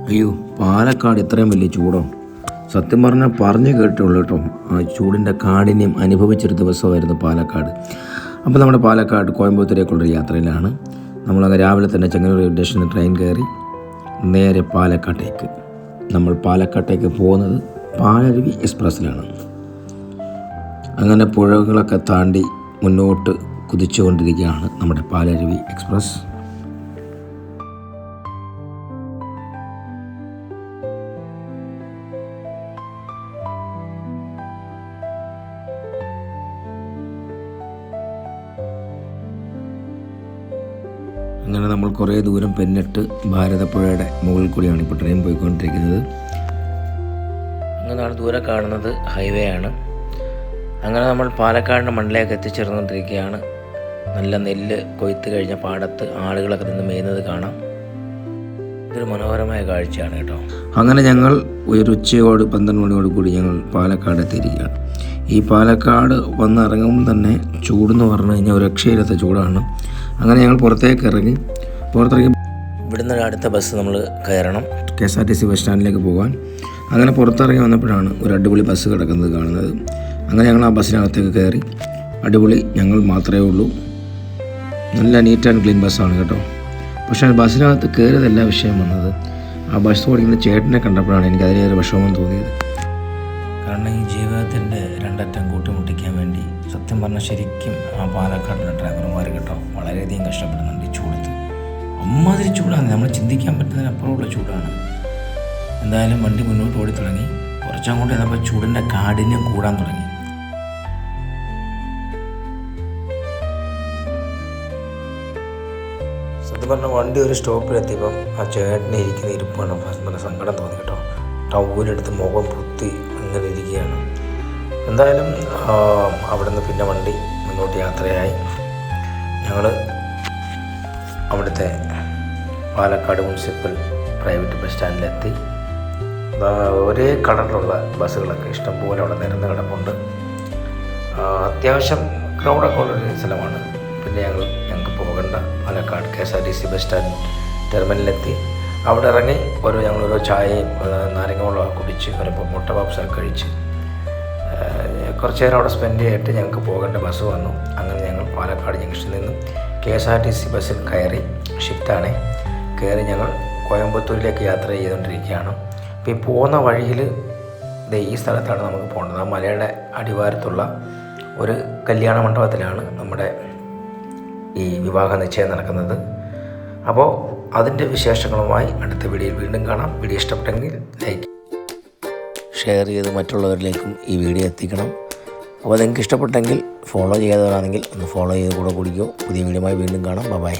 അയ്യോ, പാലക്കാട് ഇത്രയും വലിയ ചൂടോ? സത്യം പറഞ്ഞാൽ പറഞ്ഞു കേട്ടുള്ളൂ കേട്ടോ. ആ ചൂടിൻ്റെ കാഠിന്യം അനുഭവിച്ചൊരു ദിവസമായിരുന്നു പാലക്കാട്. അപ്പോൾ നമ്മുടെ പാലക്കാട് കോയമ്പത്തൂരേക്കുള്ളൊരു യാത്രയിലാണ്. നമ്മളങ്ങ് രാവിലെ തന്നെ ചെങ്ങന്നൂർ റെയിൽവേ സ്റ്റേഷനിൽ ട്രെയിൻ കയറി നേരെ പാലക്കാട്ടേക്ക്. നമ്മൾ പാലക്കാട്ടേക്ക് പോകുന്നത് പാലരുവി എക്സ്പ്രസ്സിലാണ്. അങ്ങനെ പുഴകളൊക്കെ താണ്ടി മുന്നോട്ട് കുതിച്ചുകൊണ്ടിരിക്കുകയാണ് നമ്മുടെ പാലരുവി എക്സ്പ്രസ്. അങ്ങനെ നമ്മൾ കുറേ ദൂരം പിന്നിട്ട് ഭാരതപ്പുഴയുടെ മുകളിൽ കൂടിയാണ് ഇപ്പോൾ ട്രെയിൻ പോയിക്കൊണ്ടിരിക്കുന്നത്. അങ്ങനെയാണ് ദൂരെ കാണുന്നത് ഹൈവേ ആണ്. അങ്ങനെ നമ്മൾ പാലക്കാടിൻ്റെ മണ്ണിലേക്ക് എത്തിച്ചേർന്നുകൊണ്ടിരിക്കുകയാണ്. നല്ല നെല്ല് കൊയ്ത്ത് കഴിഞ്ഞ പാടത്ത് ആളുകളൊക്കെ നിന്ന് മേയുന്നത് കാണാം. ഇതൊരു മനോഹരമായ കാഴ്ചയാണ് കേട്ടോ. അങ്ങനെ ഞങ്ങൾ ഒരു ഉച്ചയോട് 12 മണിയോട് കൂടി ഞങ്ങൾ പാലക്കാട് എത്തിയിരിക്കുകയാണ്. ഈ പാലക്കാട് വന്നിറങ്ങുമ്പോൾ തന്നെ ചൂടെന്ന് പറഞ്ഞു കഴിഞ്ഞാൽ ഒരു രക്ഷയില്ലാത്ത ചൂടാണ്. അങ്ങനെ ഞങ്ങൾ പുറത്തിറങ്ങി ഇവിടുന്ന് അടുത്ത ബസ് നമ്മൾ കയറണം KSRTC ബസ് സ്റ്റാൻഡിലേക്ക് പോകാൻ. അങ്ങനെ പുറത്തിറങ്ങി വന്നപ്പോഴാണ് ഒരു അടിപൊളി ബസ് കിടക്കുന്നത് കാണുന്നത്. അങ്ങനെ ഞങ്ങൾ ആ ബസ്സിനകത്തേക്ക് കയറി. അടിപൊളി, ഞങ്ങൾ മാത്രമേ ഉള്ളൂ. നല്ല നീറ്റ് ആൻഡ് ക്ലീൻ ബസ്സാണ് കേട്ടോ. പക്ഷേ ബസ്സിനകത്ത് കയറിയതല്ല വിഷയം വന്നത്. ആ ബസ് ഓടിക്കുന്ന ചേട്ടനെ കണ്ടപ്പോഴാണ് എനിക്ക് അതിലേറെ വിഷമം തോന്നിയത്. കാരണം ഈ ജീവിതത്തിൻ്റെ രണ്ടറ്റം കൂട്ടിമുട്ടിക്കാൻ വേണ്ടി സത്യം പറഞ്ഞാൽ ശരിക്കും ആ പാലക്കാടിലെ ഡ്രൈവർമാർ കേട്ടോ വളരെയധികം കഷ്ടപ്പെടുന്നുണ്ട് ഈ ചൂടത്ത്. അമ്മാതിരി ചൂടാണ്, നമ്മൾ ചിന്തിക്കാൻ പറ്റുന്നതിനപ്പുറമുള്ള ചൂടാണ്. എന്തായാലും വണ്ടി മുന്നോട്ട് ഓടി തുടങ്ങി. കുറച്ചങ്ങോട്ട് ചെന്നപ്പോൾ ചൂടിൻ്റെ കാഠിന്യം കൂടാൻ തുടങ്ങി. സത്യം പറഞ്ഞാൽ വണ്ടി ഒരു സ്റ്റോപ്പിലെത്തിയപ്പം ആ ചേട്ടനെ ഇരിക്കുന്ന ഇരിപ്പാണ് നല്ല സങ്കടം തോന്നി കേട്ടോ. ടൗലെടുത്ത് മുഖം പുത്തി അങ്ങനെ ഇരിക്കുകയാണ്. എന്തായാലും അവിടെ നിന്ന് പിന്നെ വണ്ടി മുന്നോട്ട് യാത്രയായി. ഞങ്ങൾ അവിടുത്തെ പാലക്കാട് മുനിസിപ്പൽ പ്രൈവറ്റ് ബസ് സ്റ്റാൻഡിലെത്തി. ഒരേ കളറിലുള്ള ബസ്സുകളൊക്കെ ഇഷ്ടംപോലെ അവിടെ നിരന്ന് കിടപ്പുണ്ട്. അത്യാവശ്യം ക്രൗഡൊക്കെ ഉള്ളൊരു സ്ഥലമാണ്. പിന്നെ ഞങ്ങൾക്ക് പോകേണ്ട പാലക്കാട് KSRTC ബസ് സ്റ്റാൻഡ് ടെർമിനലിലെത്തി. അവിടെ ഇറങ്ങി ഞങ്ങളോരോ ചായയും നാരങ്ങ വെള്ളമൊക്കെ കുടിച്ച് ഒരു മുട്ട പപ്സൊക്കെ കഴിച്ച് കുറച്ച് നേരം അവിടെ സ്പെൻഡ് ചെയ്തിട്ട് ഞങ്ങൾക്ക് പോകേണ്ട ബസ് വന്നു. അങ്ങനെ ഞങ്ങൾ പാലക്കാട് ജംഗ്ഷനിൽ നിന്നും KSRTC ബസ്സിൽ കയറി, ഷിഫ്റ്റാണ് കയറി ഞങ്ങൾ കോയമ്പത്തൂരിലേക്ക് യാത്ര ചെയ്തുകൊണ്ടിരിക്കുകയാണ്. അപ്പോൾ ഈ പോകുന്ന വഴിയിൽ ഈ സ്ഥലത്താണ് നമുക്ക് പോകേണ്ടത്. ആ മലയുടെ അടിവാരത്തുള്ള ഒരു കല്യാണ മണ്ഡപത്തിലാണ് നമ്മുടെ ഈ വിവാഹ നിശ്ചയം നടക്കുന്നത്. അപ്പോൾ അതിൻ്റെ വിശേഷങ്ങളുമായി അടുത്ത വീഡിയോയിൽ വീണ്ടും കാണാം. വീഡിയോ ഇഷ്ടപ്പെട്ടെങ്കിൽ ലൈക്ക് ഷെയർ ചെയ്ത് മറ്റുള്ളവരിലേക്കും ഈ വീഡിയോ എത്തിക്കണം. അപ്പോൾ നിങ്ങൾക്ക് ഇഷ്ടപ്പെട്ടെങ്കിൽ ഫോളോ ചെയ്യാത്തവരാണെങ്കിൽ ഒന്ന് ഫോളോ ചെയ്ത് കൂടെ കുടിക്കോ. പുതിയ വീഡിയോയുമായി വീണ്ടും കാണാം. ബൈ.